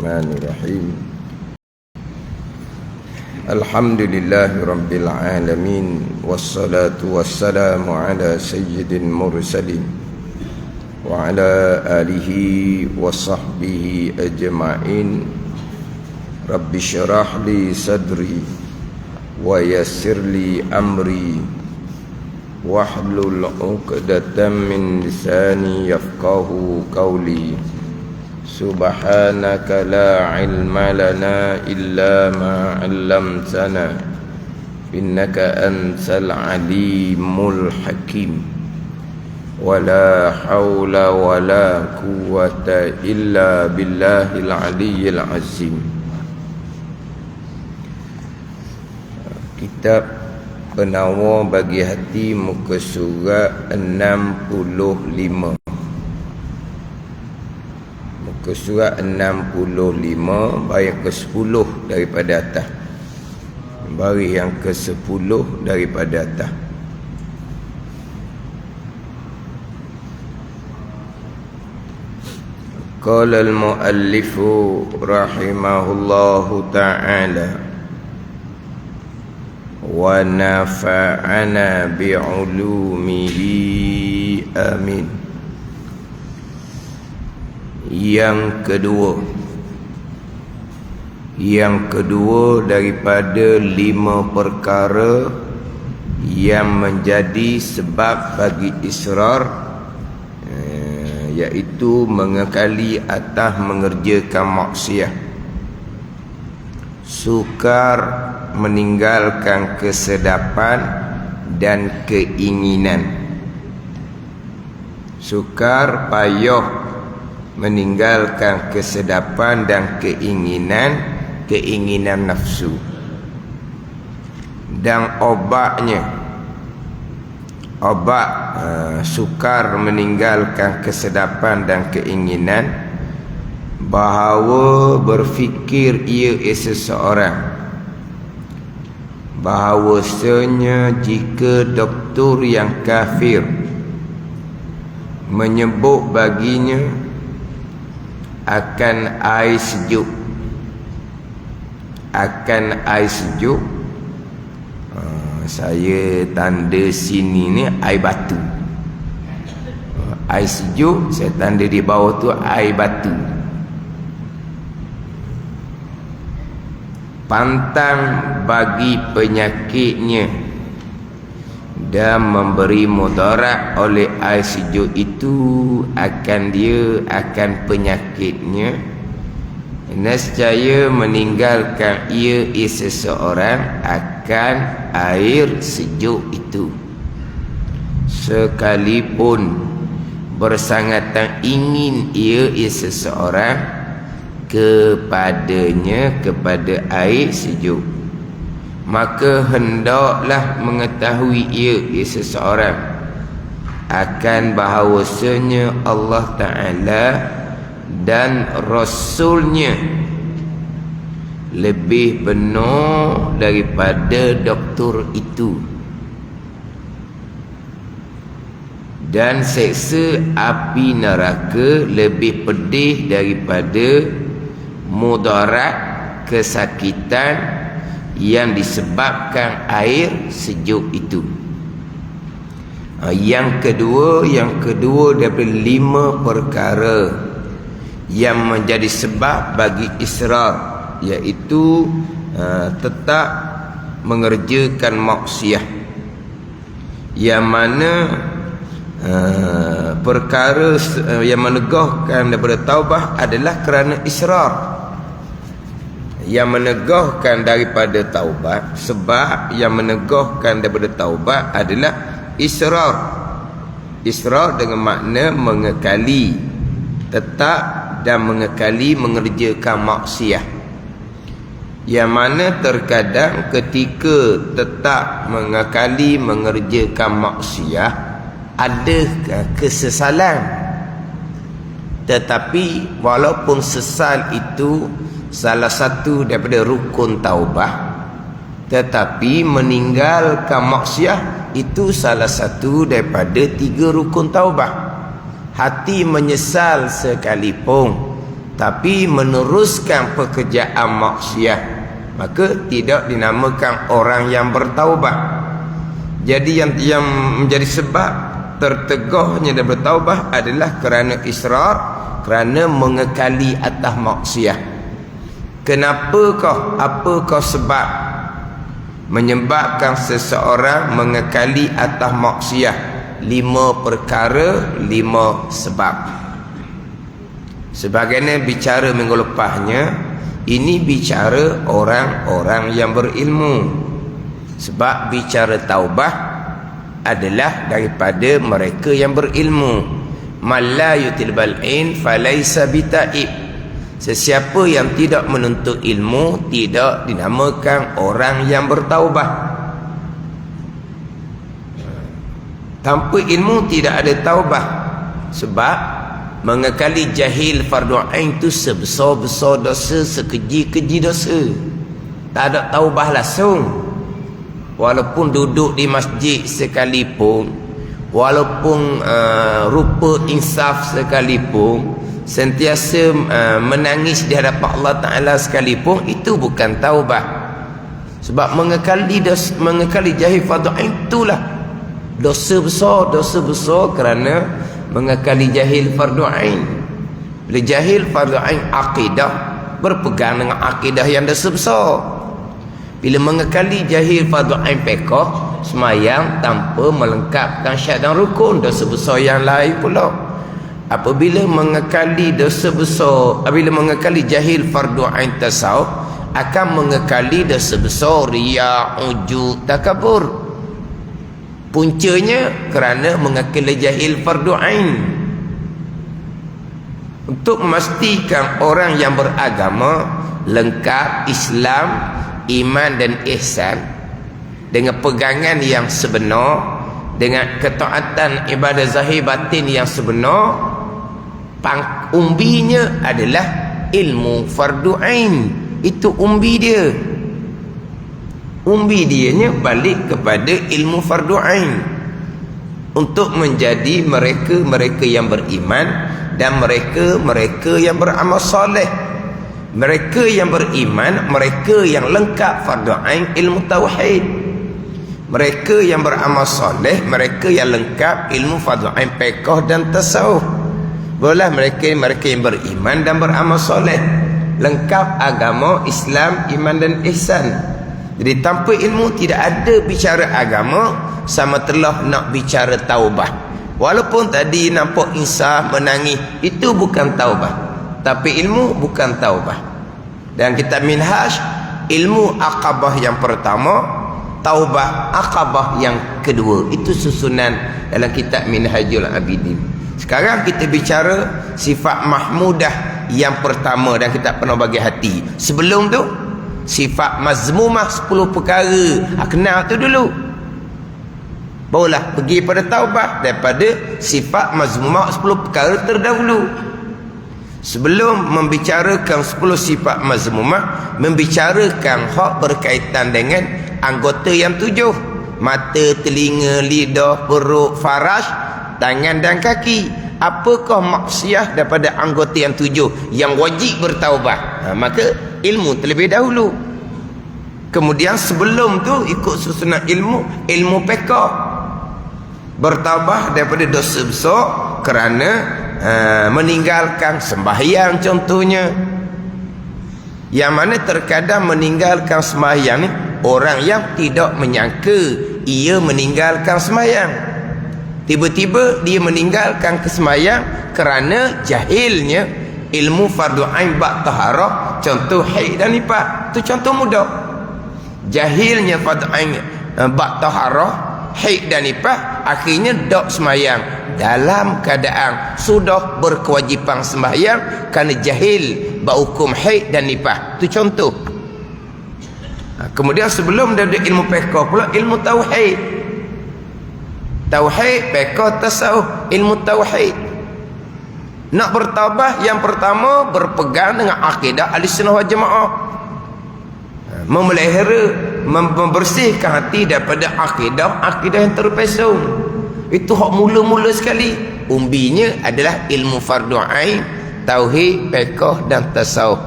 Bismillahirrahmanirrahim. Alhamdulillahirabbil alamin wassalatu wassalamu ala sayyidil mursalin wa ala alihi wa sahbihi ajma'in. Rabbi syrah li sadri wa yassir li amri wahlul 'uqdatam min lisani yafqahu qawli. Subhanaka la ilma lana illa ma 'allamtana innaka antal alimul hakim. Wala haula wala quwwata illa billahil aliyyil azim. Kitab Penawar bagi hati, muka surat 65. Muka surat 65 baris ke-10 daripada atas. Baris yang ke-10 daripada atas. Qala al-muallifu rahimahullahu ta'ala wa nafa'ana bi'ulumihi amin. Yang kedua daripada 5 perkara yang menjadi sebab bagi israr, iaitu mengekali atas mengerjakan maksiat, sukar meninggalkan kesedapan dan keinginan. Sukar payah meninggalkan kesedapan dan keinginan nafsu. Dan obat sukar meninggalkan kesedapan dan keinginan, bahawa berfikir ia seseorang bahawasanya jika doktor yang kafir menyebut baginya akan air sejuk, saya tanda sini ni air batu. Air sejuk saya tanda di bawah tu air batu. Pantang bagi penyakitnya dan memberi mudarat oleh air sejuk itu akan penyakitnya. Nescaya meninggalkan ia seseorang akan air sejuk itu, sekalipun bersangatan ingin ia seseorang kepada air sejuk. Maka hendaklah mengetahui ia seseorang akan bahawasanya Allah Ta'ala dan Rasulnya lebih benar daripada doktor itu, dan seksa api neraka lebih pedih daripada mudarat kesakitan yang disebabkan air sejuk itu. Yang kedua daripada 5 perkara yang menjadi sebab bagi israr, iaitu tetap mengerjakan maksiat, yang mana perkara yang menegahkan daripada taubah adalah kerana israr. Yang menegahkan daripada taubat, sebab yang menegahkan daripada taubat adalah israr. Israr dengan makna mengekali, tetap dan mengekali mengerjakan maksiat. Yang mana terkadang ketika tetap mengekali mengerjakan maksiat ada kesesalan, tetapi walaupun sesal itu salah satu daripada rukun taubah, tetapi meninggalkan maksiat itu salah satu daripada 3 rukun taubah. Hati menyesal sekalipun tapi meneruskan pekerjaan maksiat, maka tidak dinamakan orang yang bertaubat. Jadi yang menjadi sebab tertegahnya dia bertaubat adalah kerana israr, kerana mengekali atas maksiat. Kenapakah, apakah sebab menyebabkan seseorang mengekali atas maksiat? 5 perkara, 5 sebab. Sebagaimana bicara minggu lepasnya, ini bicara orang-orang yang berilmu. Sebab bicara taubah adalah daripada mereka yang berilmu. Man la yutilbal in falaysa bitaib. Sesiapa yang tidak menuntut ilmu tidak dinamakan orang yang bertaubah. Tanpa ilmu tidak ada taubah. Sebab mengekali jahil fardu ain tu sebesar-besar dosa, sekeji-keji dosa. Tak ada taubah langsung. Walaupun duduk di masjid sekalipun, walaupun rupa insaf sekalipun, sentiasa menangis di hadapan Allah Ta'ala sekalipun, itu bukan taubah. Sebab mengekali jahil fardu ain itulah dosa besar kerana mengekali jahil fardu ain. Bila jahil fardu ain akidah, berpegang dengan akidah yang dosa besar. Bila mengekali jahil fardu ain fiqh, semayang tanpa melengkapkan syarat dan rukun, dosa besar yang lain pula. Apabila mengekali dosa besar, apabila mengekali jahil fardu ain tasawuf, akan mengekali dosa besar riya, ujub, takabur. Puncanya kerana mengekali jahil fardu ain. Untuk memastikan orang yang beragama lengkap Islam, iman dan ihsan dengan pegangan yang sebenar, dengan ketaatan ibadah zahir batin yang sebenar, umbinya adalah ilmu fardu ain. Itu umbi dia. Umbi dianya balik kepada ilmu fardu ain untuk menjadi mereka-mereka yang beriman dan mereka-mereka yang beramal soleh. Mereka yang beriman, mereka yang lengkap fardu ain ilmu tauhid. Mereka yang beramal soleh, mereka yang lengkap ilmu fardu ain fiqh dan tasawuf. Barulah mereka yang beriman dan beramal soleh, lengkap agama Islam, iman dan ihsan. Jadi tanpa ilmu tidak ada bicara agama, sama telah nak bicara taubah. Walaupun tadi nampak insaf, menangis, itu bukan taubah. Tapi ilmu bukan taubah. Dan kitab Minhaj, ilmu akabah yang pertama, taubah akabah yang kedua. Itu susunan dalam kitab Minhajul Abidin. Sekarang kita bicara sifat mahmudah yang pertama dan kita pernah bagi hati. Sebelum tu sifat mazmumah 10 perkara. Kenal tu dulu. Barulah pergi pada taubah daripada sifat mazmumah 10 perkara terdahulu. Sebelum membicarakan 10 sifat mazmumah, membicarakan hak berkaitan dengan anggota yang 7. Mata, telinga, lidah, perut, faraj, tangan dan kaki. Apakah maksiat daripada anggota yang 7 yang wajib bertaubah? Maka ilmu terlebih dahulu. Kemudian sebelum tu ikut susunan ilmu fiqh. Bertaubah daripada dosa besar kerana meninggalkan sembahyang contohnya. Yang mana terkadang meninggalkan sembahyang ni orang yang tidak menyangka ia meninggalkan sembahyang. Tiba-tiba dia meninggalkan kesembahyang kerana jahilnya ilmu fardu ain bab taharah, contoh haid dan nifas. Itu contoh mudah. Jahilnya fardu ain bab taharah, haid dan nifas, akhirnya dok sembahyang dalam keadaan sudah berkewajipan sembahyang kerana jahil bab hukum haid dan nifas. Itu contoh. Kemudian sebelum dia ada ilmu fiqh pula ilmu tauhid. Tauhid, fiqh, tasawuf, ilmu tauhid. Nak bertaubat yang pertama berpegang dengan akidah Ahlussunnah wal Jamaah. Memelihara, membersihkan hati daripada akidah yang terpesong. Itu hak mula-mula sekali. Umbinya adalah ilmu fardu ain, tauhid, fiqh dan tasawuf.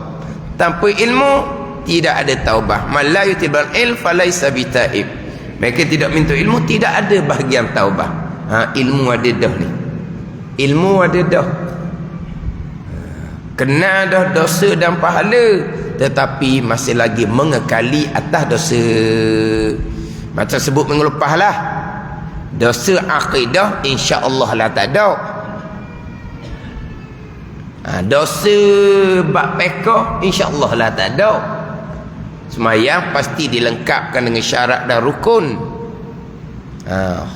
Tanpa ilmu tidak ada taubah. Man la yutibal ilm falaysa bitaib. Mereka tidak minta ilmu, tidak ada bahagian taubah. Ilmu ada dah ni. Ilmu ada dah. Kenal dah dosa dan pahala, tetapi masih lagi mengekali atas dosa. Macam sebut minggu lepas lah, dosa akidah insya-Allah lah tak ada. Dosa bab fiqh insya-Allah lah tak ada. Semayang pasti dilengkapkan dengan syarat dan rukun.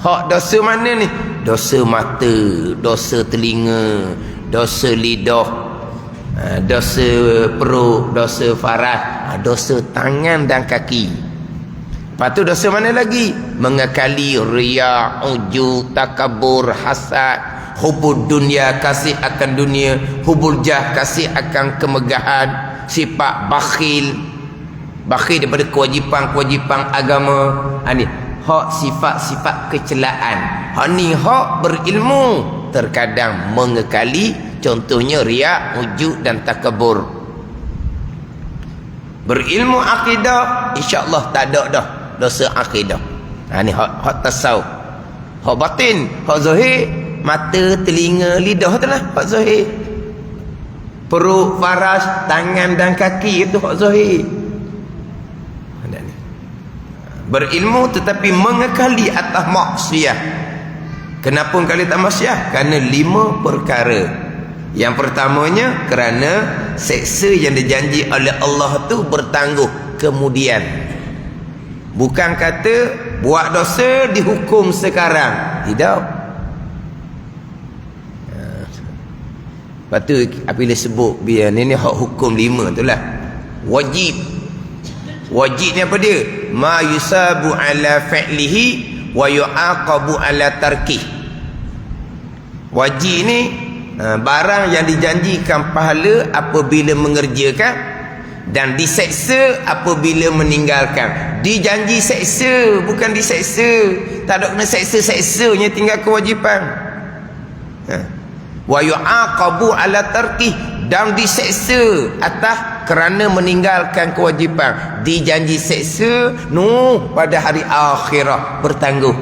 Hak dosa mana ni? Dosa mata, dosa telinga, dosa lidah, dosa perut, dosa farah, dosa tangan dan kaki. Lepas tu dosa mana lagi? Mengekali riya, ujub, takabur, hasad, hubul dunia, kasih akan dunia, hubul jah, kasih akan kemegahan, sifat bakhil, bakhil daripada kewajipan-kewajipan agama. Ni hak sifat-sifat kecelaan. Hak ni hak berilmu terkadang mengekali, contohnya riya, ujub dan takabur. Berilmu akidah insya-Allah tak ada dah dosa akidah. Ni hak tasawuf. Hak batin, hak zahir, mata, telinga, lidah tu lah hak zahir. Perut, faras, tangan dan kaki itu hak zahir. Berilmu tetapi mengekali atas maksiat. Kenapa kali tak maksiat? Kerana 5 perkara. Yang pertamanya kerana seksa yang dijanji oleh Allah tu bertangguh kemudian. Bukan kata buat dosa dihukum sekarang. Tidak. Lepas tu apabila sebut biar ni hak hukum 5 tu lah. Wajib. Wajib ni apa dia? Ma yusabu ala fi'lihi wa yu'aqabu ala tarkih. Wajib ni barang yang dijanjikan pahala apabila mengerjakan dan diseksa apabila meninggalkan. Dijanji seksa, bukan diseksa. Tak ada kena seksa-seksanya tinggal kewajipan. Wa yu'aqabu ala tarkih, dan diseksa atas kerana meninggalkan kewajipan. Dijanji seksa pada hari akhirat bertangguh.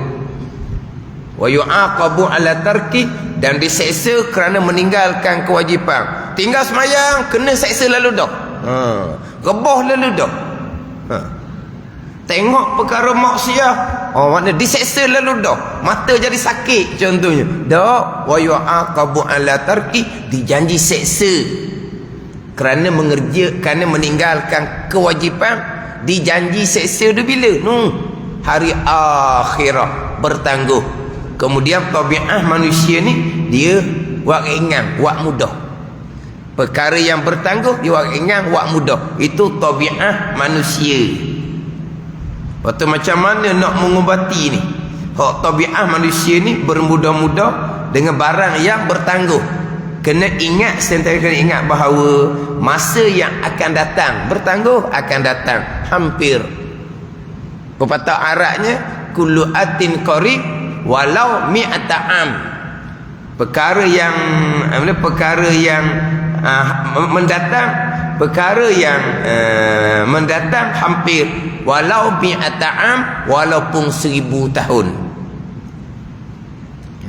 Wa yu'aqabu ala tarkih, dan diseksa kerana meninggalkan kewajipan. Tinggal semayang kena seksa lalu dah. Rebah lalu dah. Tengok perkara maksiat, makna diseksa lalu dah. Mata jadi sakit contohnya. Dak, wa yu'aqabu ala tarki, dijanji seksa kerana kerana meninggalkan kewajipan. Dijanji seksa tu bila? Hari akhirat bertangguh. Kemudian tabiat manusia ni dia buat ringan, buat mudah. Perkara yang bertangguh dia buat ringan, buat mudah. Itu tabiat manusia. Waktu macam mana nak mengubati ni? Hak tabiat manusia ni bermudah-mudah dengan barang yang bertangguh. Kena ingat, sentiasa kena ingat bahawa masa yang akan datang, bertangguh akan datang hampir. Pepatah Arabnya kullu atin qarib walau mi'ata am. Perkara yang mendatang, perkara yang mendatang hampir, walau mi'ata am, walaupun 1000 tahun.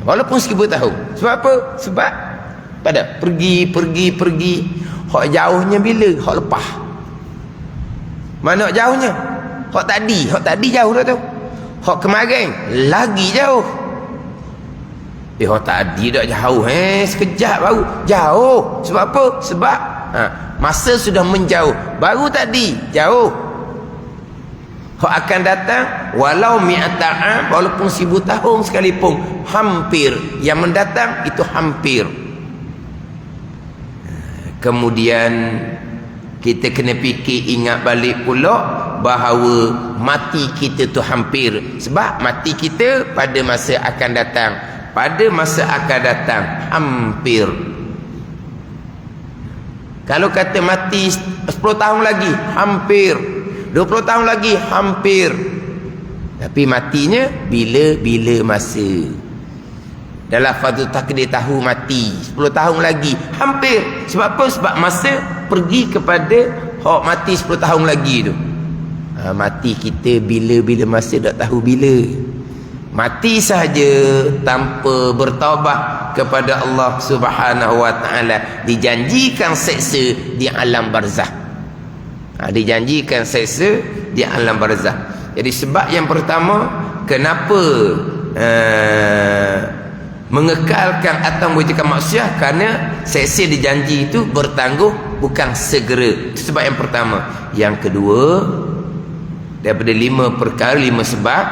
Walaupun 1000 tahun. Sebab apa? Sebab pada pergi. Hak jauhnya bila? Hak lepas. Mana hak jauhnya? Hak tadi jauh dah tu. Hak kemarin lagi jauh. Hak tadi dah jauh, sekejap baru jauh. Sebab apa? Sebab masa sudah menjauh. Baru tadi jauh. Hak akan datang walau mi'ata'am, walaupun 1000 tahun sekalipun, hampir. Yang mendatang itu hampir. Kemudian kita kena fikir, ingat balik pula bahawa mati kita tu hampir. Sebab mati kita pada masa akan datang. Pada masa akan datang hampir. Kalau kata mati 10 tahun lagi, hampir. 20 tahun lagi, hampir. Tapi matinya bila-bila masa. Dalam fadul takdir tahu mati 10 tahun lagi. Hampir. Sebab apa? Sebab masa pergi kepada hak mati 10 tahun lagi tu. Mati kita bila-bila masa tak tahu bila. Mati sahaja tanpa bertaubat kepada Allah Subhanahu wa taala, dijanjikan seksa di alam barzah. Dijanjikan seksa di alam barzah. Jadi sebab yang pertama, kenapa mengekalkan atau mewujudkan maksiat, kerana seksa dijanji itu bertangguh, bukan segera. Itu sebab yang pertama. Yang kedua, daripada 5 perkara, 5 sebab,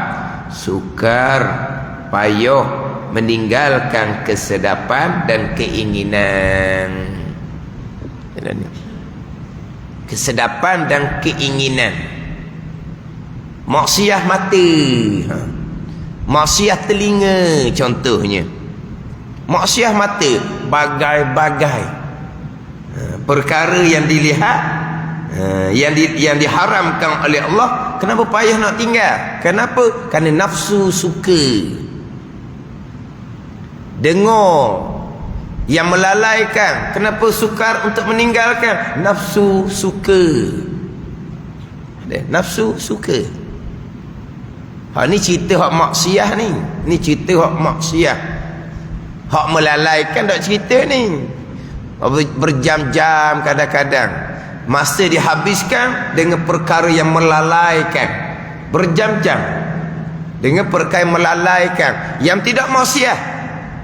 sukar payah meninggalkan kesedapan dan keinginan. Kesedapan dan keinginan. Maksiat mata, maksiat telinga contohnya. Maksiat mata, bagai-bagai perkara yang dilihat, yang diharamkan oleh Allah, kenapa payah nak tinggal? Kenapa? Kerana nafsu suka. Dengar yang melalaikan, kenapa sukar untuk meninggalkan? Nafsu suka. Nafsu suka. Ni cerita hak maksiat ni. Ni cerita hak maksiat. Hak melalaikan tak cerita ni. Berjam-jam kadang-kadang masa dihabiskan dengan perkara yang melalaikan. Berjam-jam dengan perkara yang melalaikan, yang tidak maksiat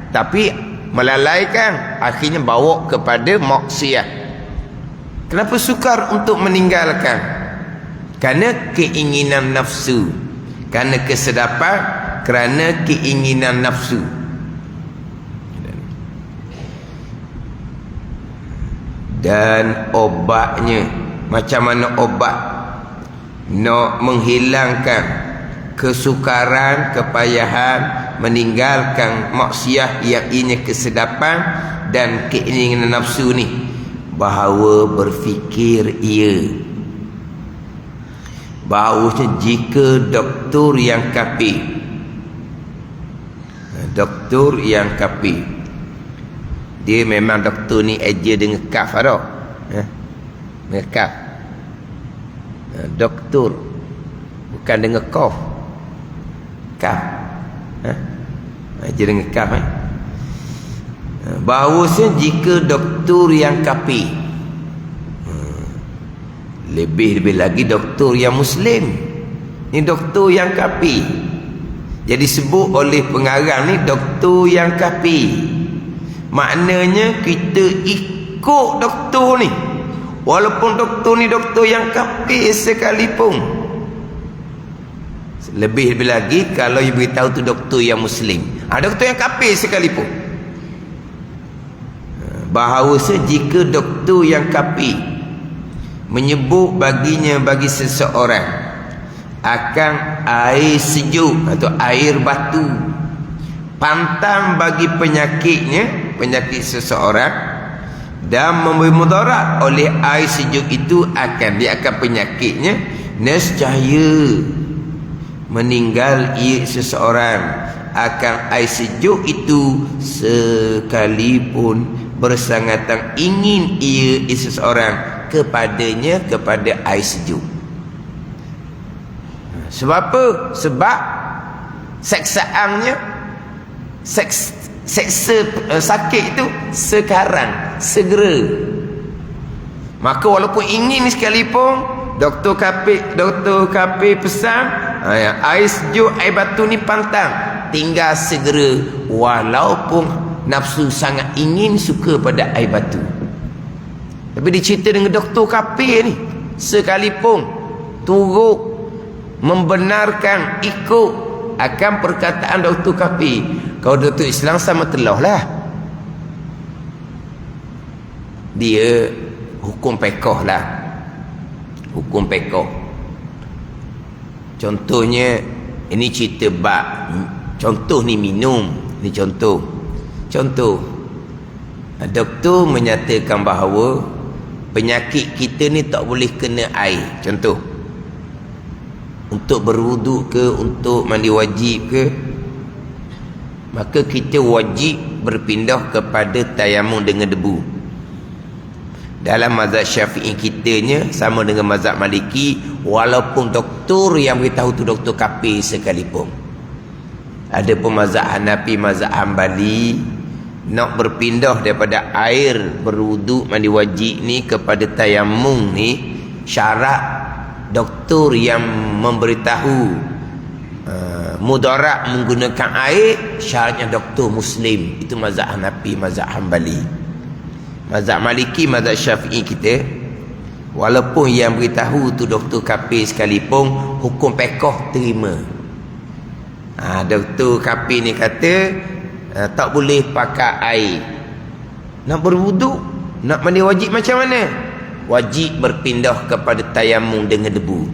tapi melalaikan, akhirnya bawa kepada maksiat. Kenapa sukar untuk meninggalkan? Kerana keinginan nafsu. Kerana kesedapan, kerana keinginan nafsu. Dan obatnya, macam mana obat nak menghilangkan kesukaran, kepayahan, meninggalkan maksiat yang ini kesedapan dan keinginan nafsu ni? Bahawa berfikir ia, bahawasanya jika doktor yang kafir, doktor yang kafir, dia memang doktor ni eja dengan kaf dah, dengan kaf. Doktor bukan dengan kaf, kaf, eja dengan kaf. Bahawasanya jika doktor yang kafir, lebih lagi doktor yang muslim, ni doktor yang kafir. Jadi sebut oleh pengarang ni doktor yang kafir. Maknanya kita ikut doktor ni, walaupun doktor ni doktor yang kafir sekalipun. Lebih lagi kalau you beritahu tu doktor yang muslim, doktor yang kafir sekalipun. Bahawasanya jika doktor yang kafir menyebut baginya, bagi seseorang, akan air sejuk atau air batu pantang bagi penyakitnya, penyakit seseorang, dan memberi mudarat oleh air sejuk itu akan penyakitnya, nescaya meninggal ia seseorang akan air sejuk itu, sekalipun bersangatan ingin ia seseorang kepadanya, kepada air sejuk. Sebab apa? Sebab seksaannya, seksa sakit itu sekarang, segera. Maka walaupun ingin sekalipun, doktor kafir pesan, air sejuk, air batu ni pantang, tinggal segera, walaupun nafsu sangat ingin, suka pada air batu. Tapi dicerita dengan doktor kafir ni, sekalipun turut membenarkan, ikut akan perkataan doktor kafir. Kalau doktor Islam sama telah lah, dia hukum pekoh lah, hukum pekoh. Contohnya, ini cerita bab, contoh ni minum, ni contoh. Doktor menyatakan bahawa penyakit kita ni tak boleh kena air. Contoh, untuk berwuduk ke, untuk mandi wajib ke, maka kita wajib berpindah kepada tayamum dengan debu. Dalam mazhab Syafi'i kitanya sama dengan mazhab Maliki, walaupun doktor yang beritahu tu doktor kafir sekalipun. Ada pun mazhab Hanafi, mazhab Hambali, nak berpindah daripada air berwuduk mandi wajib ni kepada tayamum ni, syarat doktor yang memberitahu mudarat menggunakan air, syaratnya doktor Muslim. Itu mazhab Hanafi, mazhab Hambali. Mazhab Maliki, mazhab Syafi'i kita, walaupun yang beritahu tu doktor kafir sekalipun, hukum pekoh terima. Doktor kafir ni kata tak boleh pakai air. Nak berwuduk, nak mandi wajib macam mana? Wajib berpindah kepada tayamum dengan debu.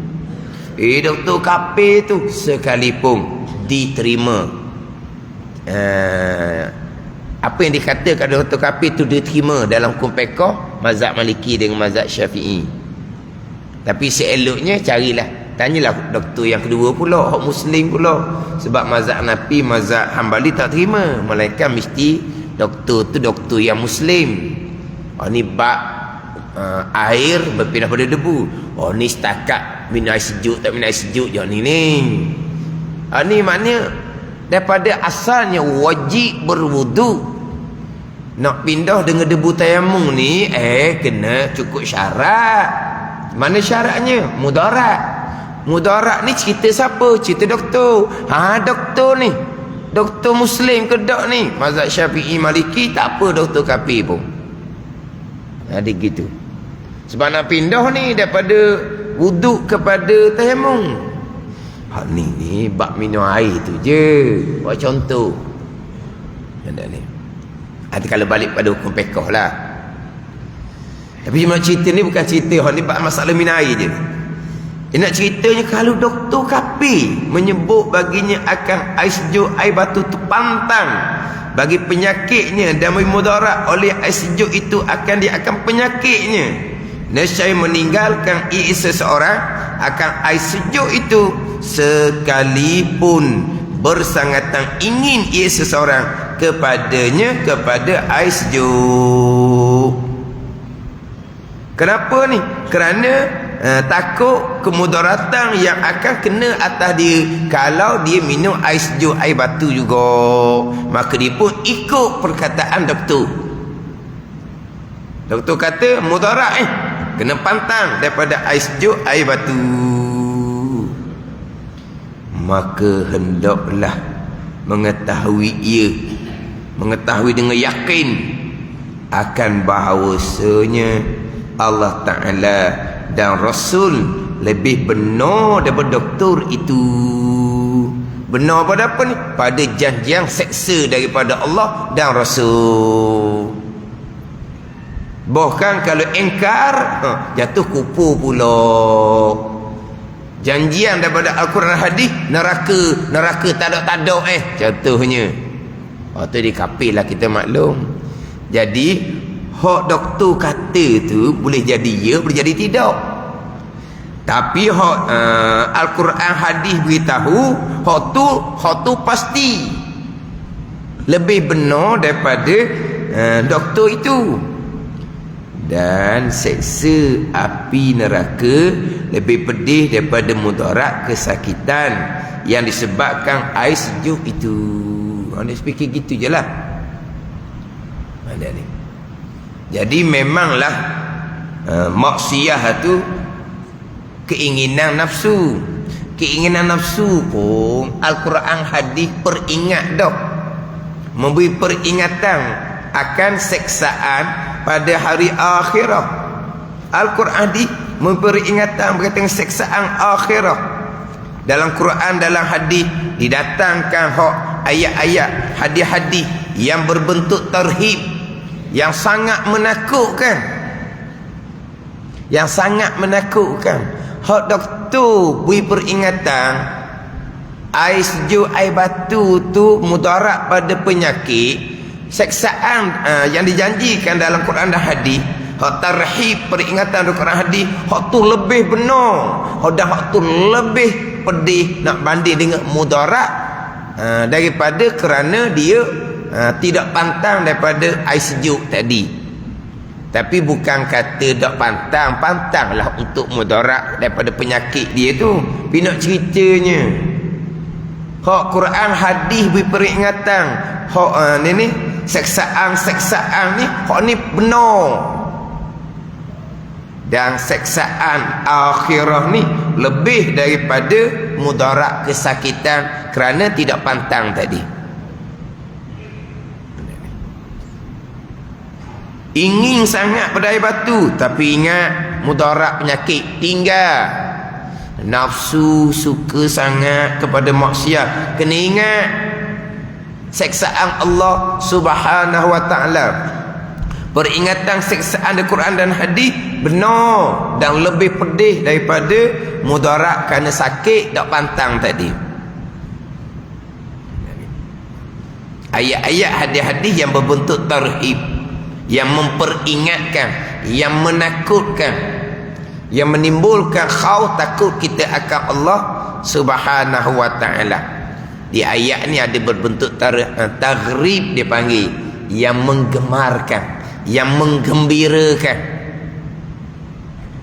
Doktor kafir tu sekalipun diterima. Apa yang dikatakan doktor kafir tu diterima dalam hukum pekoh mazhab Maliki dengan mazhab Syafi'i. Tapi seeloknya carilah, tanyalah doktor yang kedua pula, hak Muslim pula. Sebab mazhab Hanafi, mazhab Hambali tak terima, melainkan mesti doktor tu doktor yang Muslim. Ni bab air berpindah pada debu. Ni setakat minum air sejuk tak minum air sejuk je ni. Ni maknanya daripada asalnya wajib berwuduk, nak pindah dengan debu tayamum ni kena cukup syarat. Mana syaratnya? Mudarat. Mudarat ni cerita siapa? Cerita doktor. Doktor ni doktor Muslim ke tak ni? Mazhab Syafi'i, Maliki tak apa, doktor kafir pun ada gitu. Sebab nak pindah ni daripada wuduk kepada tayamum. Ni bab minum air tu je, buat contoh. Ada ni. Kalau balik pada hukum pekoh lah. Tapi cuma cerita ni bukan cerita ni bab masalah minum air je. Dia nak ceritanya kalau doktor kafir menyebut baginya akan air sejuk, air batu tu pantang bagi penyakitnya dan bermudarat oleh air sejuk itu akan penyakitnya. Nescaya meninggalkan ia seseorang akan air sejuk itu sekalipun bersangatan ingin ia seseorang kepadanya kepada air sejuk. Kenapa ni? Kerana takut kemudaratan yang akan kena atas dia kalau dia minum air sejuk, air batu juga. Maka dia pun ikut perkataan doktor. Doktor kata mudarat kena pantang daripada air sejuk, air batu. Maka hendaklah mengetahui dengan yakin akan bahawasanya Allah Ta'ala dan Rasul lebih benar daripada doktor itu. Benar pada apa ni? Pada janjian seksa daripada Allah dan Rasul. Bahkan kalau engkar, jatuh kupur pula. Janjian daripada Al-Quran hadis, neraka tadak-tadak jatuhnya. Tu dia kafir lah, kita maklum. Jadi hak doktor kata tu boleh jadi ya, boleh jadi tidak. Tapi hak Al-Quran hadis beritahu hak tu pasti lebih benar daripada doktor itu. Dan seksa api neraka lebih pedih daripada mudarat kesakitan yang disebabkan air sejuk itu. Anda fikir gitu je lah. Ada ni. Jadi memanglah maksiyah tu keinginan nafsu. Keinginan nafsu pun Al-Quran hadis peringat dah, memberi peringatan akan seksaan pada hari akhirat. Al-Quran hadis memberi peringatan berkaitan seksaan akhirat. Dalam Quran, dalam hadis didatangkan ayat-ayat, hadis-hadis yang berbentuk tarhib, yang sangat menakutkan. Yang sangat menakutkan. Hak doktor beri peringatan air sejuk, air batu tu mudarat pada penyakit, seksaan yang dijanjikan dalam Quran dan hadis. Hak tarhib, peringatan dalam Quran hadis, hak tu lebih benar. Hak tu lebih pedih nak banding dengan mudarat daripada kerana dia tidak pantang daripada air sejuk tadi. Tapi bukan kata tak pantang, pantanglah untuk mudarat daripada penyakit dia tu. Pinak ceritanya hak Quran hadis beri peringatan, hak ni seksaan ni hak ni benar. Dan seksaan akhirah ni lebih daripada mudarat kesakitan kerana tidak pantang tadi. Ingin sangat pada air batu, tapi ingat mudarat penyakit tinggal. Nafsu suka sangat kepada maksiat, kena ingat seksaan Allah Subhanahu wa ta'ala. Peringatan seksaan Al-Quran dan hadis benar dan lebih pedih daripada mudarat kerana sakit tak pantang tadi. Ayat-ayat hadis-hadis yang berbentuk tarhib, yang memperingatkan, yang menakutkan, yang menimbulkan khauf takut kita akan Allah Subhanahu wa ta'ala. Di ayat ni ada berbentuk taghrib dia panggil, yang menggemarkan, yang menggembirakan.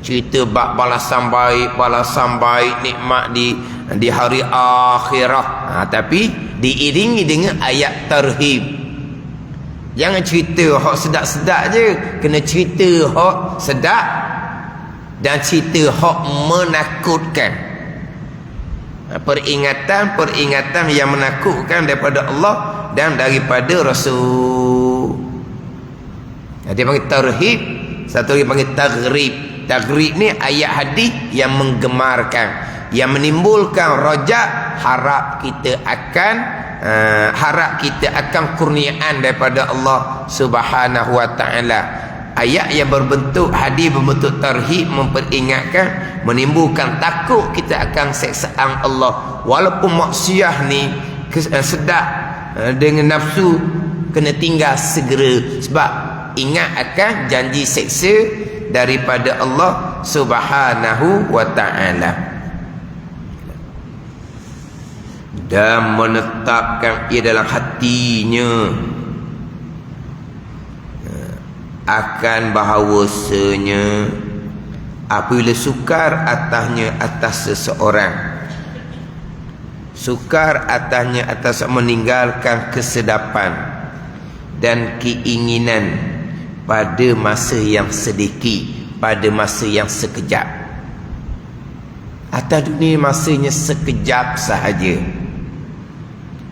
Cerita bab balasan baik nikmat di hari akhirat. Tapi diiringi dengan ayat tarhib. Jangan cerita hak sedap-sedap je, kena cerita hak sedap dan cerita hak menakutkan. Peringatan yang menakutkan daripada Allah dan daripada Rasul. Dia panggil tarhib, satu lagi panggil taghrib. Taghrib ni ayat hadis yang menggemarkan, yang menimbulkan rajak harap kita akan kurniaan daripada Allah Subhanahu wa ta'ala. Ayat yang berbentuk hadis berbentuk tarhib memperingatkan, menimbulkan takut kita akan seksaan Allah. Walaupun maksiat ni sedap dengan nafsu, kena tinggal segera, sebab ingat akan janji seksa daripada Allah Subhanahu wa ta'ala. Dan menetapkan ia dalam hatinya akan bahawasanya apabila sukar atas seseorang, sukar atas meninggalkan kesedapan dan keinginan pada masa yang sedikit, pada masa yang sekejap. Atas dunia masanya sekejap sahaja,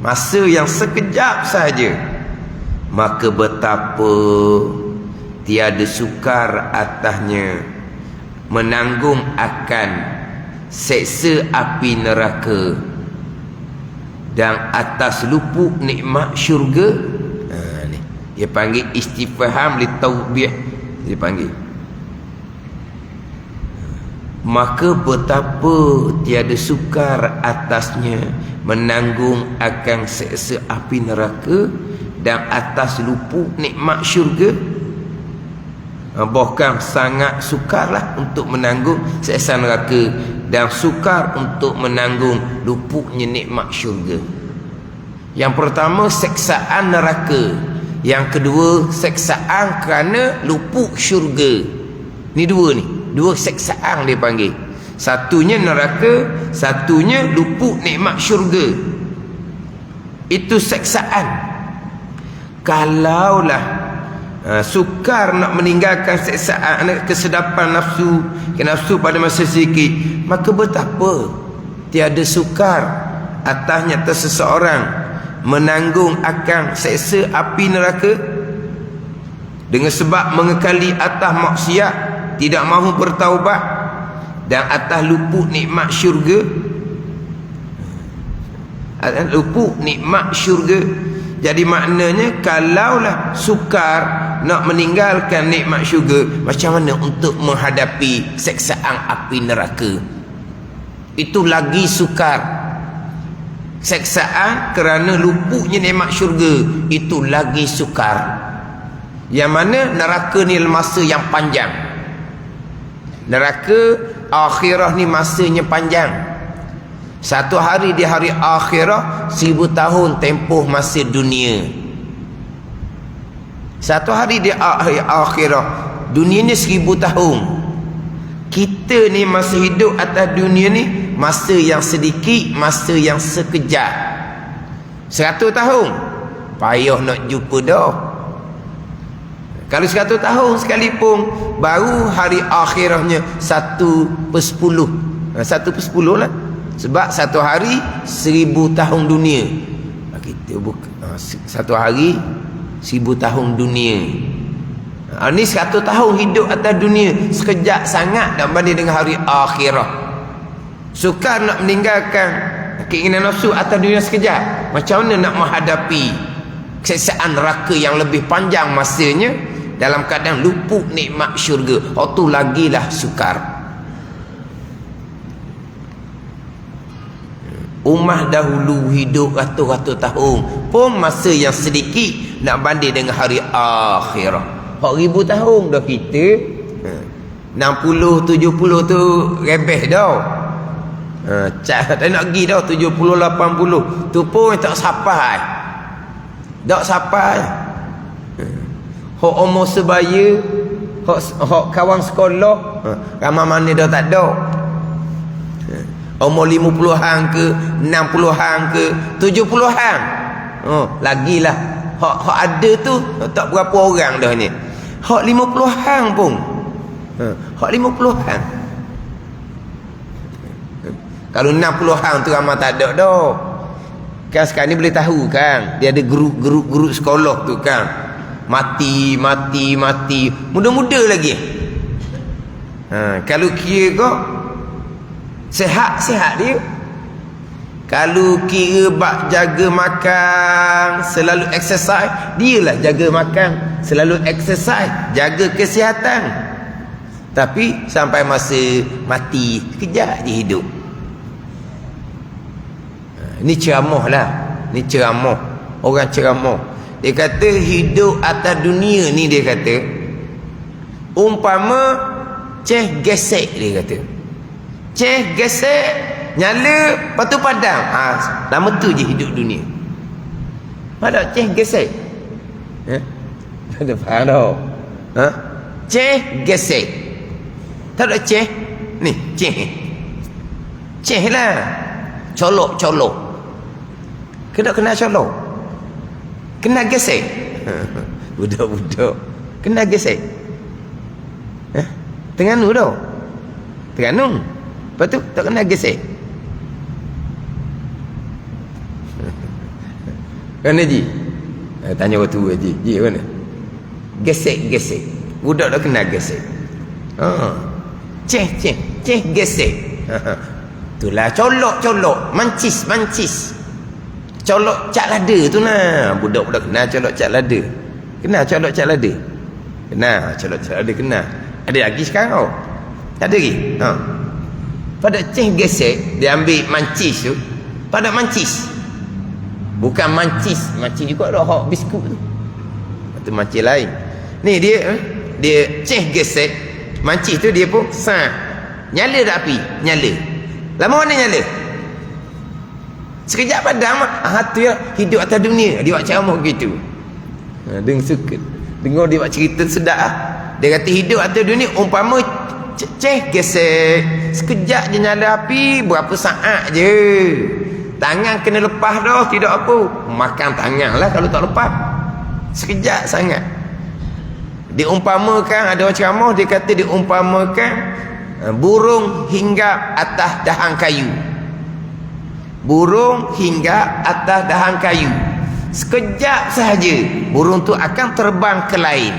masa yang sekejap sahaja, maka betapa tiada sukar atasnya menanggung akan seksa api neraka dan atas luput nikmat syurga. Dia panggil istifham li taubih, dia panggil. Maka betapa tiada sukar atasnya menanggung akan seksa api neraka dan atas luput nikmat syurga. Bahkan sangat sukarlah untuk menanggung seksa neraka dan sukar untuk menanggung luputnya nikmat syurga. Yang pertama seksaan neraka, yang kedua seksaan kerana luput syurga. Ni dua seksaan dia panggil. Satunya neraka, satunya luput nikmat syurga. Itu seksaan. Kalaulah sukar nak meninggalkan seksaan kesedapan nafsu pada masa sedikit, maka betapa tiada sukar atasnya atas seseorang menanggung akan seksa api neraka dengan sebab mengekali atas maksiat, tidak mahu bertaubat, dan atas luput nikmat syurga. Atas luput nikmat syurga. Jadi maknanya kalaulah sukar nak meninggalkan nikmat syurga, macam mana untuk menghadapi seksaan api neraka? Itu lagi sukar. Seksaan kerana luputnya nikmat syurga, itu lagi sukar. Yang mana neraka ni masa yang panjang. Neraka akhirah ni masanya panjang. Satu hari di hari akhirah 1000 tahun tempoh masa dunia. Satu hari di hari akhirah dunia ni 1000 tahun. Kita ni masa hidup atas dunia ni masa yang sedikit, masa yang sekejap. 100 tahun payah nak jumpa dah. Kalau 100 tahun sekalipun, baru hari akhirahnya 1/10. 1/10 lah. Sebab satu hari 1000 tahun dunia. Kita satu hari 1000 tahun dunia. Ni 100 tahun hidup atas dunia, sekejap sangat dan banding dengan hari akhirah. Sukar nak meninggalkan keinginan nafsu atas dunia sekejap. Macam mana nak menghadapi keseksaan neraka yang lebih panjang masanya dalam keadaan luput nikmat syurga? Tu lagilah sukar. Ummah dahulu hidup ratus-ratus tahun pun masa yang sedikit nak banding dengan hari akhirah. 1000 tahun dah kita 60 70 tu rebeh dah. Tak nak pergi dah 70 80 tu pun tak sampai. Tak sampai. Hak umur sebaya, hak kawan sekolah, ramai mana dah tak ada. Umur 50-an ke, 60-an ke, 70-an. Lagilah. Hak ada tu tak berapa orang dah ni. Hak 50-an pun. Hak 50-an. Kalau 60-an tu ramai tak ada dah. Kan sekarang ni boleh tahu kan, dia ada guru sekolah tu kan. Mati. Muda-muda lagi. Kalau kira kau sihat dia. Kalau kira bak jaga makan, selalu exercise, dialah jaga makan, selalu exercise, jaga kesihatan. Tapi sampai masa mati, kejap je hidup. Ni ceramah lah. Ni ceramah. Orang ceramah. Dia kata hidup atas dunia ni, dia kata umpama ceh gesek, dia kata. Ceh gesek, nyala, lepas tu padam. Lama tu je hidup dunia. Pada ceh gesek. Tak ada faham tau. Ceh gesek. Tak ada ceh. Ni, ceh. Ceh lah. Colok. Kena colok. Kena gesek. Budak-budak. Kena gesek. Terengganu tau. Terengganu. Lepas tu tak kena gesek. Kan Haji? Tanya waktu Haji. Haji mana? Gesek. Budak tak kena gesek. Ceh gesek. Itulah colok. Mancis. Colok cak lada tu lah. Budak-budak kena colok cak lada. Kena colok cak lada. Kena colok cak lada, kena. Ada lagi sekarang tau. Tak ada lagi. Pada ceh gesek, dia ambil mancis tu. Pada mancis. Bukan mancis juga ada hak biskut tu. Itu mancis lain. Ni dia ceh gesek. Mancis tu dia pun nyala tak api? Nyala. Lama mana nyala? Sekejap padam. Tu ya hidup atas dunia. Dia buat ceramah gitu. Dengar dia buat cerita sedap. Dia kata hidup atas dunia umpama ceh gesek. Sekejap je nyala api, berapa saat je. Tangan kena lepas dah, tidak apa. Makan tangan lah kalau tak lepas. Sekejap sangat. Diumpamakan, ada orang ceramah, dia kata diumpamakan burung hinggap atas dahan kayu. Burung hinggap atas dahan kayu. Sekejap sahaja burung tu akan terbang ke lain.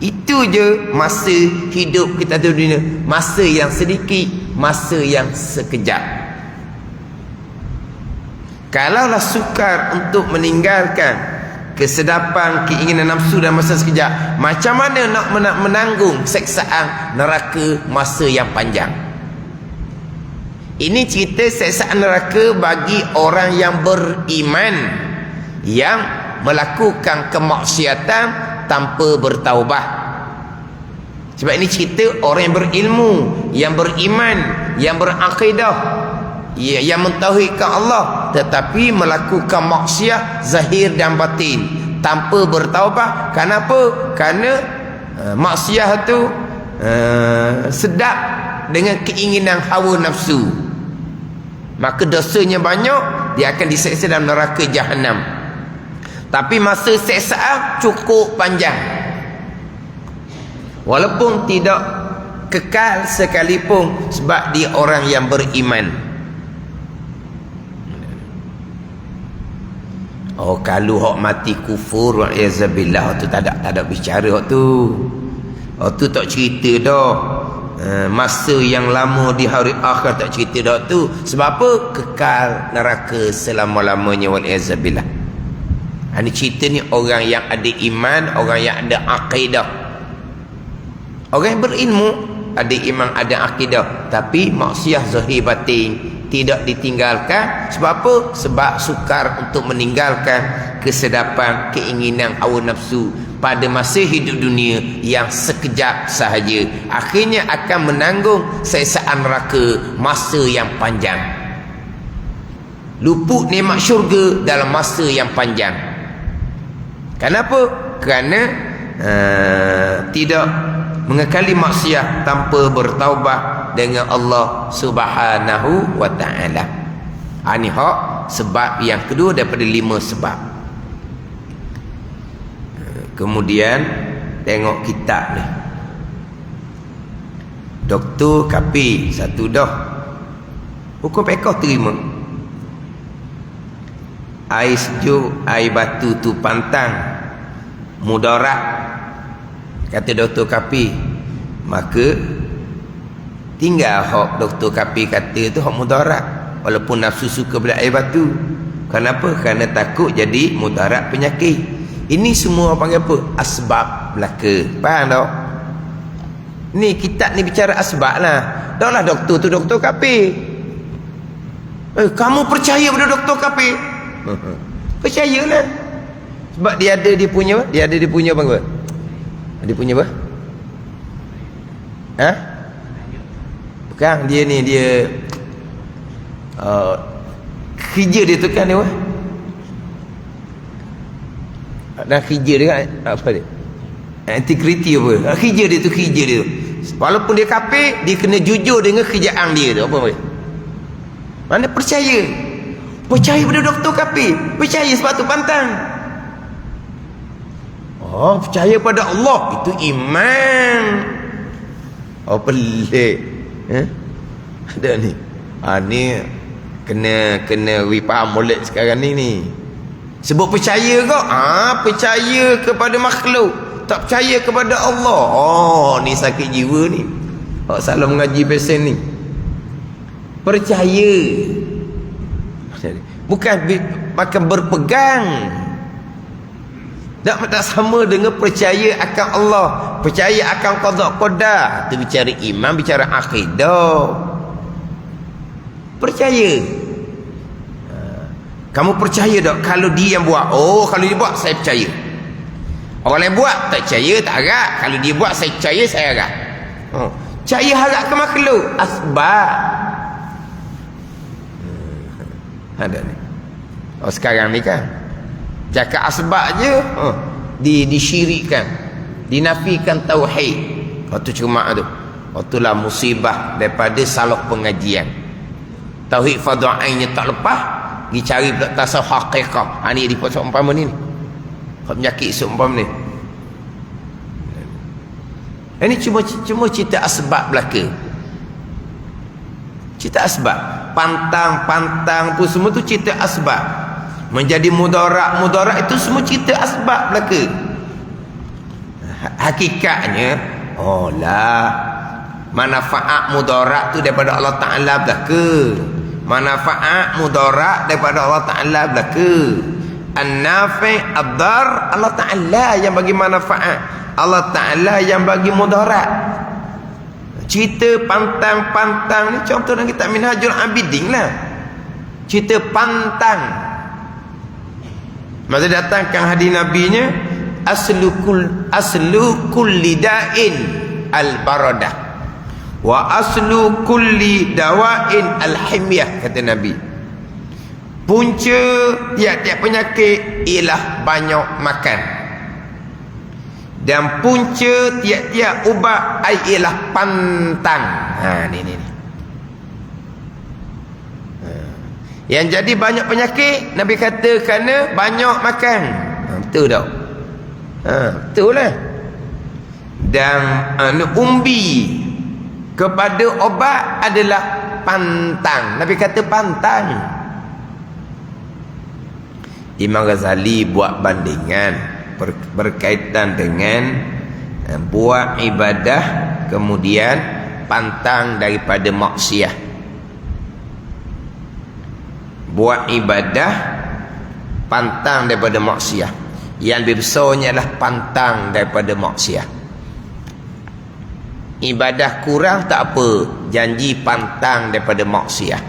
Itu je masa hidup kita di dunia. Masa yang sedikit, masa yang sekejap. Kalaulah sukar untuk meninggalkan kesedapan, keinginan nafsu dan masa sekejap, macam mana nak menanggung seksaan neraka masa yang panjang? Ini cerita seksaan neraka bagi orang yang beriman, yang melakukan kemaksiatan tanpa bertaubat. Sebab ini cerita orang yang berilmu, yang beriman, yang berakidah, yang mentauhidkan Allah tetapi melakukan maksiat zahir dan batin tanpa bertaubat. Kenapa? Kerana maksiat tu sedap dengan keinginan hawa nafsu, maka dosanya banyak, dia akan diseksa dalam neraka Jahannam. Tapi masa seksaan cukup panjang, walaupun tidak kekal sekalipun, sebab dia orang yang beriman. Oh, kalau hok mati kufur wa'iyazzabillah, tu tak ada bicara hok tu. Oh, tu tak cerita dah. Masa yang lama di hari akhir tak cerita dah tu. Sebab apa? Kekal neraka selama-lamanya wa'iyazzabillah. Ini cerita ni orang yang ada iman, orang yang ada akidah. Orang yang berilmu, ada iman, ada akidah, tapi maksiat zahir batin tidak ditinggalkan. Sebab apa? Sebab sukar untuk meninggalkan kesedapan, keinginan hawa nafsu pada masa hidup dunia yang sekejap sahaja. Akhirnya akan menanggung siksaan neraka masa yang panjang, luput nikmat syurga dalam masa yang panjang. Kenapa? Kerana tidak mengekali maksiat tanpa bertaubat dengan Allah Subhanahu wa ta'ala. Ini hak sebab yang kedua daripada 5 sebab. Kemudian tengok kitab ni, Doktor Kapi satu dah, hukum pekoh terima. Air sejuk, air batu tu pantang, mudarat, kata Doktor Kapi. Maka tinggal hak Doktor Kapi kata tu hak mudarat, walaupun nafsu suka beli air batu. Kenapa? Kerana takut jadi mudarat penyakit. Ini semua panggil apa? Asbab belaka. Faham tak? Ni kitab ni bicara asbab lah. Dah lah doktor tu Doktor Kapi. Kamu percaya pada Doktor Kapi? Percayalah. Sebab dia ada dia punya apa? Dia punya apa? Ha? Bukan, dia ni dia kerja dia tu kan dia apa? Dan kerja dia kan apa dia? Integriti apa? Kerja dia tu. Walaupun dia kafir, dia kena jujur dengan kerjaan dia tu. Apa? Mana percaya? Percaya pada Doktor Kapi. Percaya sebab tu pantang. Oh, percaya pada Allah, itu iman. Oh, pelik. Ada ni. Ni kena faham molek sekarang ni. Sebut percaya kau? Percaya kepada makhluk, tak percaya kepada Allah. Oh, ni sakit jiwa ni. Salah mengaji pesen ni. Percaya. Bukan makan berpegang. Tak sama dengan percaya akan Allah, percaya akan qada qadar. Itu bicara iman, bicara akidah. Percaya. Kamu percaya tak kalau dia yang buat? Oh, kalau dia buat saya percaya. Orang lain buat tak percaya, tak harap. Kalau dia buat saya percaya, saya harap. Percaya harap ke makhluk? Asbab. Ada ni. Oh, sekarang ni kan cakap asbab je, disyirikkan, dinafikan tauhid. Waktu cuma tu, waktulah musibah daripada salah pengajian. Tauhid fardu ainnya tak lepas, pergi cari pula tasawuf haqiqah. Ni di pos umpama ni. Penyakit seumpama ni. Ini cuma cerita asbab belaka. Cerita asbab. Pantang pun semua tu cerita asbab. Menjadi mudarat itu semua cerita asbab belaka. Hakikatnya, manfaat mudarat tu daripada Allah Ta'ala belaka. Manfaat mudarat daripada Allah Ta'ala belaka. An-nafi' ad-dar, Allah Ta'ala yang bagi manfaat, Allah Ta'ala yang bagi mudarat. Cerita pantang ni contoh dalam kitab Minhajul Abidin lah. Cerita pantang. Masa datangkan hadis nabinya, aslu kulli da'in al-baradah Wa aslu kulli dawain al-himyah, kata Nabi. Punca tiap-tiap penyakit ialah banyak makan. Dan punca tiap-tiap ubat ialah pantang. Ni. Yang jadi banyak penyakit, Nabi kata kerana banyak makan. Betul tak? Betul lah. Dan umbi kepada obat adalah pantang. Nabi kata pantang. Imam Ghazali buat bandingan berkaitan dengan buat ibadah kemudian pantang daripada maksiat. Buat ibadah pantang daripada maksiat. Yang lebih besarnya adalah pantang daripada maksiat. Ibadah kurang tak apa, janji pantang daripada maksiat.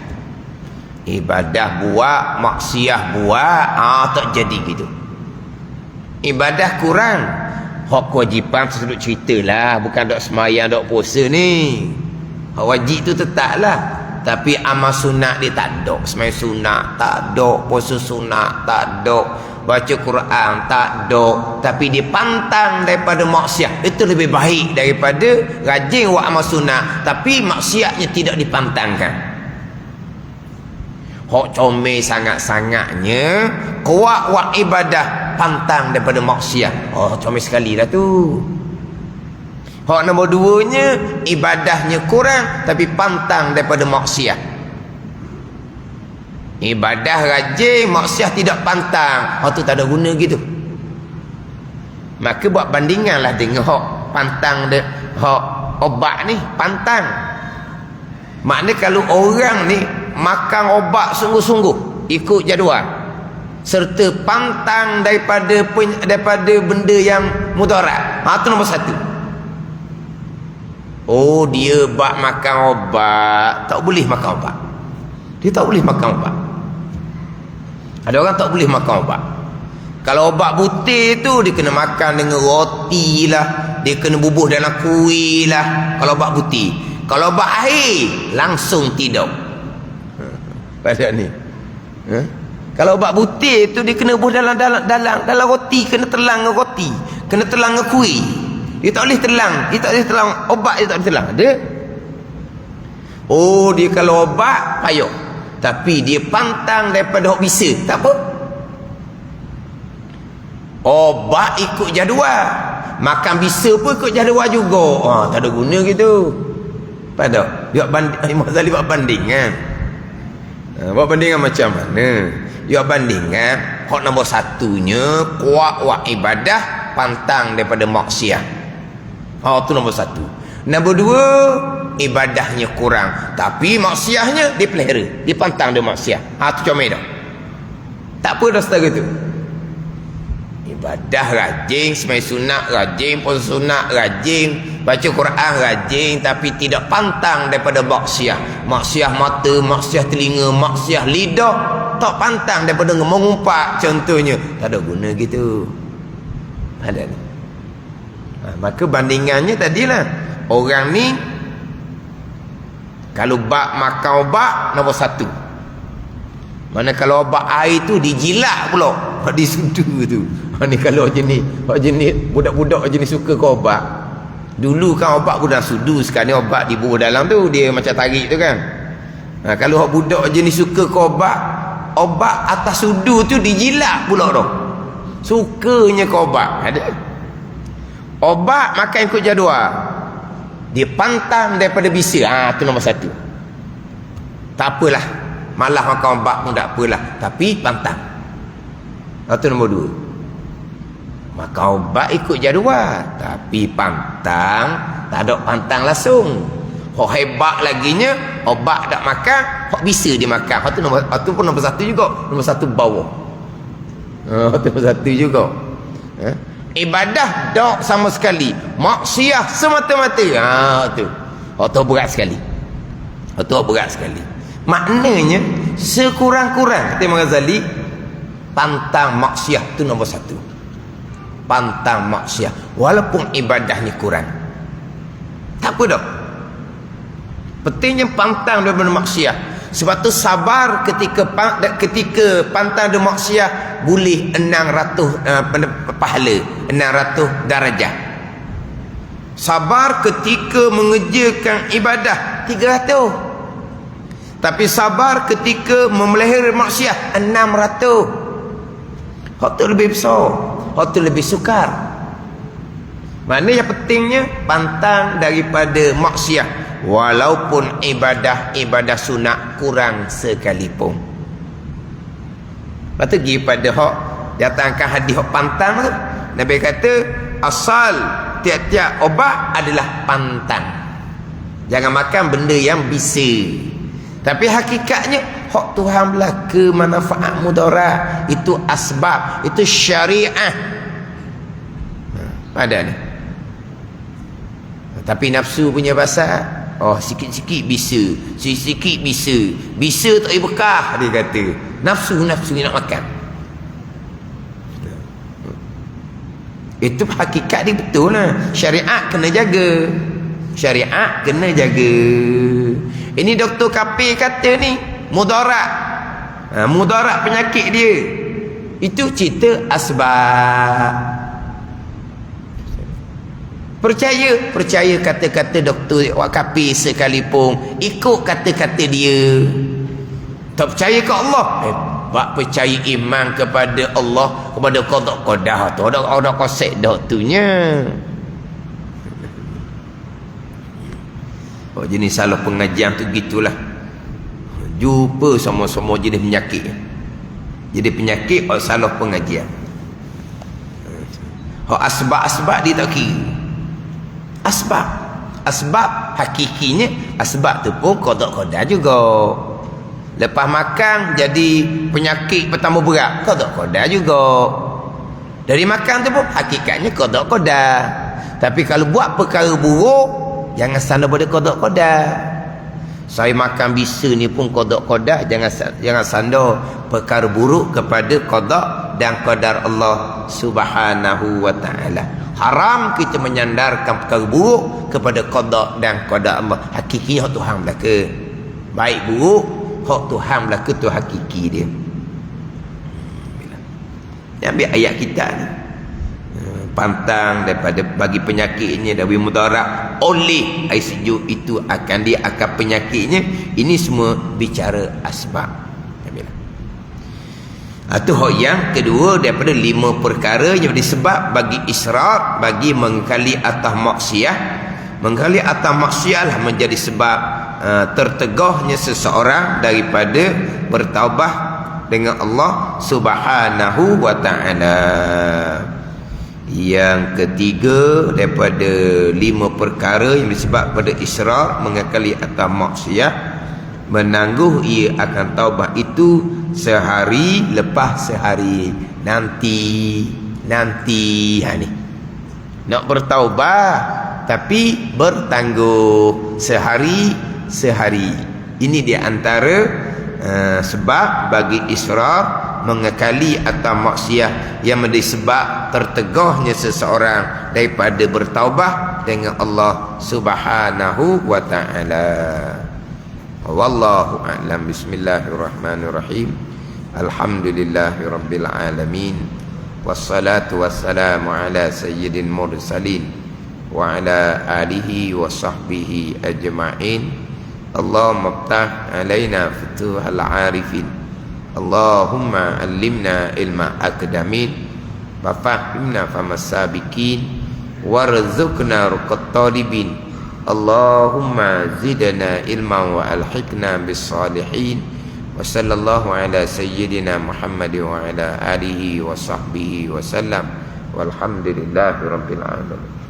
Ibadah buat, maksiat buat, tak jadi gitu. Ibadah kurang, hak kewajipan sudut ceritalah, bukan dok semayang, dok puasa ni. Hak wajib tu tetaplah. Tapi amal sunat dia tak ada. Semayang sunat tak ada, puasa sunat tak ada, baca Quran tak ada. Tapi dia pantang daripada maksiat. Itu lebih baik daripada rajin buat amal sunat tapi maksiatnya tidak dipantangkan. Hak comel sangat-sangatnya kuat buat ibadah, pantang daripada maksiat. Comel sekali dah tu. Hak nombor 2-nya, ibadahnya kurang tapi pantang daripada maksiat. Ibadah rajin, maksiat tidak pantang. Tu tak ada guna gitu. Maka buat bandinganlah dengan hak pantang dia, hak obat ni pantang. Maknanya kalau orang ni makan obat sungguh-sungguh, ikut jadual, serta pantang daripada benda yang mudarat, tu nombor 1. Dia bak makan obat, tak boleh makan obat. Dia tak boleh makan obat. Ada orang tak boleh makan obat. Kalau obat butir tu dia kena makan dengan roti lah, dia kena bubuh dalam kuih lah. Kalau obat butir. Kalau obat air langsung tidur. Pada ni. Kalau obat butir tu dia kena bubuh dalam roti, kena telang dengan roti, kena telang dengan kuih. Dia tak boleh telang, obat dia tak boleh telang. Ada. Dia kalau obat payah. Tapi dia pantang daripada hok bisa, tak apa. Obat ikut jadual, makan bisa pun ikut jadual juga. Tak ada guna gitu. Pada Imam Ghazali buat bandingan. Buat bandingan macam mana? Dia bandingan hak nombor 1-nya kuat ibadah, pantang daripada maksiat. Tu nombor 1. Nombor 2, ibadahnya kurang tapi maksiatnya dia pelihara, dia pantang dia maksiat. Tu comel dah. Tak apa dah setara tu. Ibadah rajin, sembahyang sunat rajin, puasa sunat rajin, baca Quran rajin, tapi tidak pantang daripada maksiat. Maksiat mata, maksiat telinga, maksiat lidah, tak pantang daripada mengumpat contohnya. Tak ada guna gitu. Ada ni. Maka bandingannya tadilah, orang ni kalau makan obat nombor 1. Mana kalau obat air tu dijilat pula, disudu tu. Ni kalau jenis budak-budak jenis suka ke obat. Dulu kan obat budak sudu, sekarang ni obat dibubuh dalam tu, dia macam tarik tu kan. Kalau budak jenis suka ke obat atas sudu tu dijilat pula dah. Sukanya ke obat. Ada. Obat makan ikut jadual, dia pantang daripada bisa. Tu nombor 1. Tak apalah, malah makan obat pun tak apalah, tapi pantang. Tu nombor 2. Makan obat ikut jadual tapi pantang, tak ada pantang langsung. Hak hebat laginya, obat tak makan, hak bisa dia makan. Tu pun nombor 1 juga. Nombor 1 bawah. Tu nombor 1 juga. Ibadah tak sama sekali, maksiat semata-mata. Tu berat sekali. Berat sekali. Maknanya sekurang-kurang kata Imam Ghazali, pantang maksiat tu nombor 1. Pantang maksiat walaupun ibadahnya kurang. Tak apa dah. Pentingnya pantang daripada maksiat. Sebab tu sabar ketika pantang daripada maksiat boleh 600 pahala, 600 darajah. Sabar ketika mengerjakan ibadah 300. Tapi sabar ketika memelihara maksiat 600. Hak tu lebih besar, hak tu lebih sukar. Mana yang pentingnya pantang daripada maksiat, walaupun ibadah sunat kurang sekalipun. Lepas tu pergi pada hak datangkan hadis hak pantang tu. Nabi kata asal tiap-tiap obat adalah pantang. Jangan makan benda yang bisa. Tapi hakikatnya hak Tuhan belaka manfaat mudarat, itu asbab, itu syariah. Pada ni. Tapi nafsu punya pasal, oh sikit-sikit bisa, sikit-sikit bisa. Bisa tak boleh bekah, dia kata. Nafsu nak makan. Itu hakikat dia betul lah. Syariat kena jaga. Syariat kena jaga. Ini doktor kafir kata ni mudarat. Mudarat penyakit dia. Itu cerita asbab. Percaya kata-kata doktor kafir sekalipun, ikut kata-kata dia. Tak percaya ke Allah, bak percaya iman kepada Allah, kepada qada qadah tu ada konsep doktornya. Oh, jenis salah pengajian tu gitulah. Jumpa sama-sama jenis penyakit. Jadi penyakit salah pengajian. Asbab-asbab dia tak kira. Asbab hakikinya asbab tu pun qada juga. Lepas makan jadi penyakit bertambah berat, qada juga. Dari makan tu pun hakikatnya qada. Tapi kalau buat perkara buruk, jangan sandar pada qada. Saya makan bisa ni pun qada, jangan sandar perkara buruk kepada qada dan qadar Allah Subhanahu wa taala. Haram kita menyandarkan perkara buruk kepada qada dan qadar Allah. Hakikinya hak Tuhan belaka. Baik buruk hak Tuhan belaka, tu hakiki dia. Ambil ayat kita ni. Pantang daripada bagi penyakitnya dari mudarat oleh air sejuk itu akan dia akan penyakitnya. Ini semua bicara asbab. Itu hak yang kedua daripada 5 perkara yang disebab bagi israr, bagi mengkali atas maksiat. Mengkali atas maksiat lah menjadi sebab tertegahnya seseorang daripada bertaubat dengan Allah Subhanahu wa taala. Yang ketiga daripada 5 perkara yang disebab pada israr, mengkali atas maksiat, menangguh ia akan taubat itu sehari lepas sehari. Nanti ni nak bertaubat tapi bertangguh sehari. Ini di antara sebab bagi israr, mengekali atau maksiat yang menjadi sebab tertegahnya seseorang daripada bertaubat dengan Allah Subhanahu wa taala. Wallahu a'lam. Bismillahirrahmanirrahim. Alhamdulillahirabbil alamin. Wassalatu wassalamu ala sayyidil mursalin wa ala alihi wa sahbihi ajma'in. Allahumma iftah alaina futuhal arifin. Allahumma allimna ilma akdamin wa fahimna famas sabiqin warzuqna ruqat talibin. Allahumma zidna ilman wa alhiqna bis salihin. Wa sallallahu ala sayyidina Muhammad wa ala alihi wa sahbihi wa sallam. Walhamdulillahi rabbil alamin.